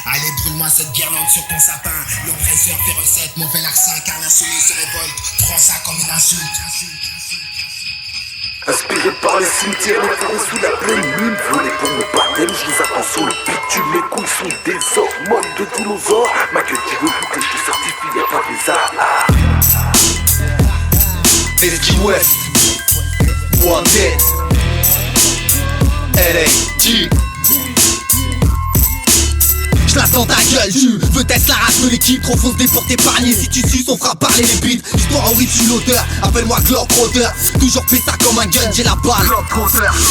Allez, brûle-moi cette guirlande sur ton sapin. L'oppresseur fait recette, mauvais larcin, car l'insoumis se révolte. Prends ça comme une insulte. Inspiré par les cimetières, les forêts sous la pleine lune. Volés pour mon baptême, je les attends sur le bitume. Mes couilles sont des hormones de dinosaures. Ma gueule qui veut goûter, je te certifie, y'a pas des arts. VSG West, Wanted, LAG. J'lattends ta gueule, tu veux tester la race de l'équipe. Trop fonce des portes épargnées, si tu suces on fera parler les beats. Histoire en oui, je suis l'auteur, appelle-moi Glock Rotter. Toujours péta comme un gun, j'ai la balle.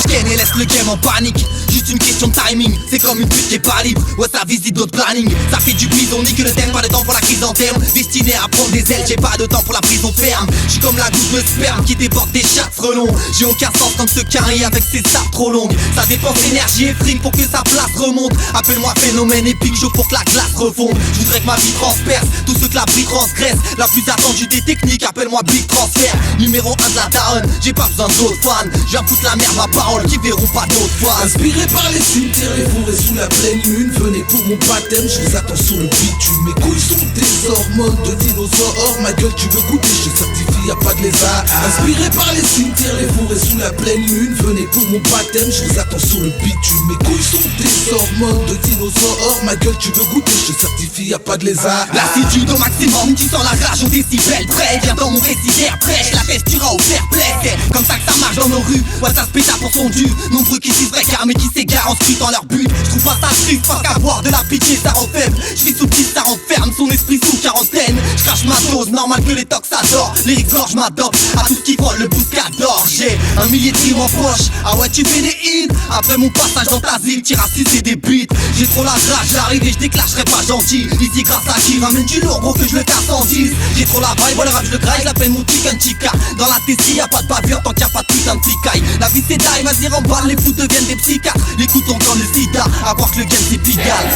J'ken et laisse le game en panique. Juste une question de timing, c'est comme une pute qui est pas libre. Ouais, ça visite d'autres planning. Ça fait du bise, on nique le thème, pas de temps pour la crise en terme. Destiné à prendre des ailes, j'ai pas de temps pour la prison ferme. J'suis comme la goutte de sperme qui déborde des chats frelons. J'ai aucun sens comme ce carré avec ses sapes trop longues. Ça dépense énergie et fric pour que sa place remonte. Appelle-moi phénomène épique, chaud pour que la glace refonde. Je voudrais que ma vie transperce tous ceux que la vie transgresse. La plus attendue des techniques, appelle-moi Big Transfer. Numéro 1 de la daronne, j'ai pas besoin d'autres fans. J'ai foutre la merde ma parole qui verront pas d'autres fois. Inspiré par les cimetières, les forêts sous la pleine lune. Venez pour mon baptême, je vous attends sur le bitume. Mes couilles sont des hormones de dinosaures. Ma gueule tu veux goûter, je te certifie, y'a pas de lézard. Inspiré par les cimetières, les forêts sous la pleine lune. Venez pour mon baptême, je vous attends sur le bitume. Mes couilles sont des hormones de dinosaures. Ma gueule tu veux goûter, je te certifie, y'a pas de lézard. Lassitude au maximum, tu sens la rage au décibel près. Viens dans mon récit prêche, la texture au fair play. C'est comme ça que ça marche dans nos rues, ouais ça se péta pour son dû. Nombreux qui disent vrai car mais qui s'égarent en scrutant leur but. J'trouve pas ça triste, pas qu'avoir de la pitié ça rend faible. J'suis subtil, ça renferme son esprit sous quarantaine. J'crache ma dose, normal que les tox adorent. Les rigors j'm'adopte à tout ce qui vole le boost qu'adore. J'ai un millier de rimes en poche, ah ouais tu fais des hits. Après mon passage dans ta ville, tire à sucer des beats. J'ai trop la rage, j'arrive et j'déclare, j'serai pas gentil. Ici grâce à qui ramène du lourd, gros que je le casse en 10. J'ai trop la vibe, le rap je le graille, j'appelle mon chicken chica. Dans la tessie y'a pas de bavure tant qu'il y a pas de putain de picaille. La vie c'est die, vas-y remballe, les fous deviennent des psychiatres. Les coups tombent comme le sida, à voir que le game c'est pigal.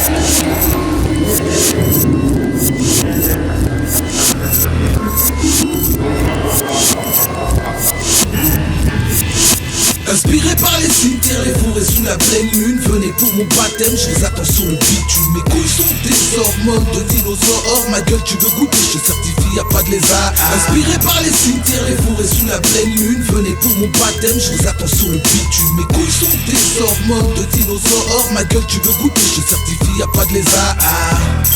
Inspiré par les cimetières, les forêts sous la pleine lune. Venez pour mon baptême, je les attends sur le bitume. Mes couilles sont des hormones de dinosaures. Ma gueule tu veux goûter, je te certifie, y'a pas de lézard. Inspiré par les cimetières, les forêts sous la pleine lune. Venez pour mon baptême, je les attends sur le bitume. Mes couilles sont des hormones de dinosaures. Ma gueule tu veux goûter, je te certifie, y'a pas de lézard.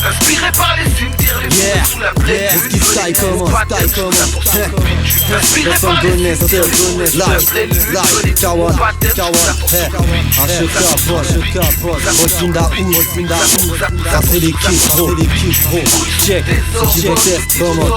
Inspiré par les cimetières, les forêts sous la pleine lune. Venez pour mon baptême, je les attends sur le bitume. Inspiré par les cimetières, les forêts sous la pleine lune. Kawan, Rosinda Oud, ça c'est l'équipe pro, check, test, comment,